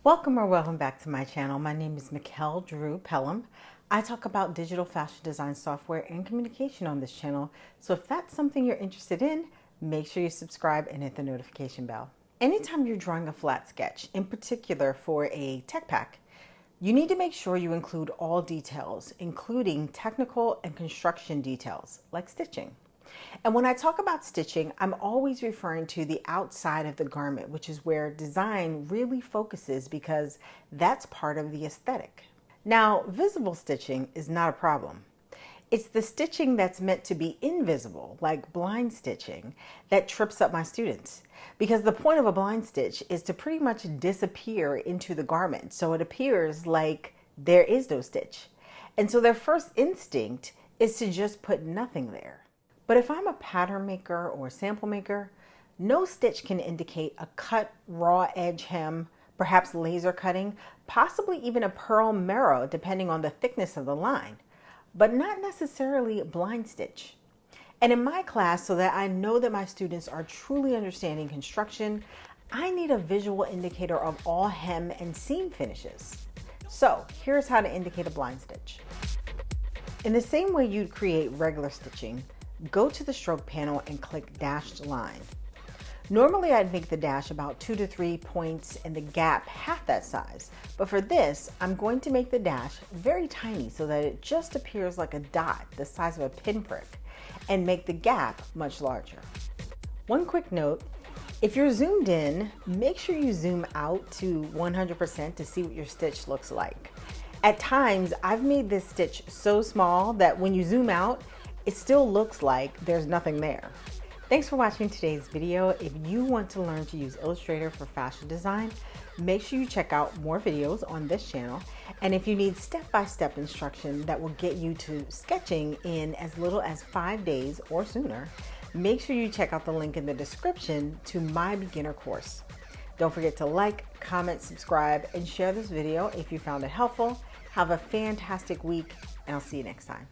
Welcome back to my channel. My name is Mikkel Drew Pelham. I talk about digital fashion design software and communication on this channel. So if that's something you're interested in, make sure you subscribe and hit the notification bell. Anytime you're drawing a flat sketch, in particular for a tech pack, you need to make sure you include all details, including technical and construction details, like stitching. And when I talk about stitching, I'm always referring to the outside of the garment, which is where design really focuses because that's part of the aesthetic. Now, visible stitching is not a problem. It's the stitching that's meant to be invisible, like blind stitching, that trips up my students. Because the point of a blind stitch is to pretty much disappear into the garment, so it appears like there is no stitch. And so their first instinct is to just put nothing there. But if I'm a pattern maker or sample maker, no stitch can indicate a cut raw edge hem, perhaps laser cutting, possibly even a purl marrow depending on the thickness of the line, but not necessarily a blind stitch. And in my class, so that I know that my students are truly understanding construction, I need a visual indicator of all hem and seam finishes. So here's how to indicate a blind stitch. In the same way you'd create regular stitching, go to the stroke panel and click dashed line. Normally I'd make the dash about 2 to 3 points and the gap half that size, but for this I'm going to make the dash very tiny so that it just appears like a dot the size of a pinprick and make the gap much larger. One quick note, if you're zoomed in, make sure you zoom out to 100% to see what your stitch looks like. At times I've made this stitch so small that when you zoom out, it still looks like there's nothing there. Thanks for watching today's video. If you want to learn to use Illustrator for fashion design, make sure you check out more videos on this channel. And if you need step-by-step instruction that will get you to sketching in as little as 5 days or sooner, make sure you check out the link in the description to my beginner course. Don't forget to like, comment, subscribe, and share this video if you found it helpful. Have a fantastic week, and I'll see you next time.